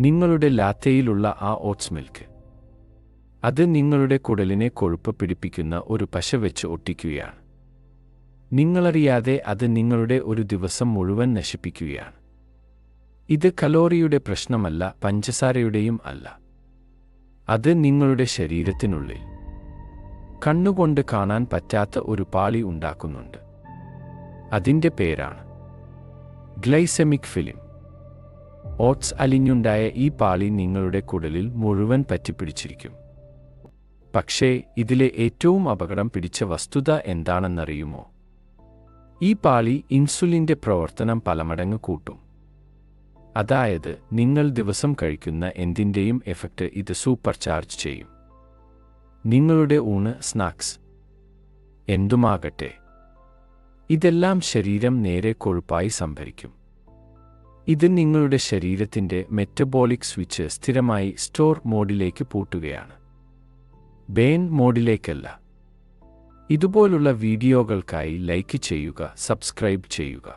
നിങ്ങളുടെ ലാത്തയിലുള്ള ആ oats milk. അത് നിങ്ങളുടെ കുടലിനെ കൊഴുപ്പ് പിടിപ്പിക്കുന്ന ഒരു പശ വെച്ച് ഒട്ടിക്കുകയാണ്. നിങ്ങളറിയാതെ അത് നിങ്ങളുടെ ഒരു ദിവസം മുഴുവൻ നശിപ്പിക്കുകയാണ്. ഇത് കലോറിയുടെ പ്രശ്നമല്ല, പഞ്ചസാരയുടെയും അല്ല. അത് നിങ്ങളുടെ ശരീരത്തിനുള്ളിൽ കണ്ണുകൊണ്ട് കാണാൻ പറ്റാത്ത ഒരു പാളി ഉണ്ടാക്കുന്നുണ്ട്. അതിൻ്റെ പേരാണ് ഗ്ലൈസെമിക് ഫിലിം. ഓട്സ് അലിഞ്ഞുണ്ടായ ഈ പാളി നിങ്ങളുടെ കുടലിൽ മുഴുവൻ പറ്റിപ്പിടിച്ചിരിക്കും. പക്ഷേ ഇതിലെ ഏറ്റവും അപകടം പിടിച്ച വസ്തുത എന്താണെന്നറിയുമോ? ഈ പാളി ഇൻസുലിൻ്റെ പ്രവർത്തനം പലമടങ്ങ് കൂട്ടും. അതായത് നിങ്ങൾ ദിവസം കഴിക്കുന്ന എന്തിൻ്റെയും എഫക്റ്റ് ഇത് സൂപ്പർ ചാർജ് ചെയ്യും. നിങ്ങളുടെ ഊണ്, സ്നാക്സ് എന്തുമാകട്ടെ, ഇതെല്ലാം ശരീരം നേരെ കൊഴുപ്പായി സംഭരിക്കും. ഇത് നിങ്ങളുടെ ശരീരത്തിൻ്റെ മെറ്റബോളിക് സ്വിച്ച് സ്ഥിരമായി സ്റ്റോർ മോഡിലേക്ക് പൂട്ടുകയാണ്, ബേൺ മോഡിലേക്കല്ല. ഇതുപോലുള്ള വീഡിയോകൾക്കായി ലൈക്ക് ചെയ്യുക, സബ്സ്ക്രൈബ് ചെയ്യുക.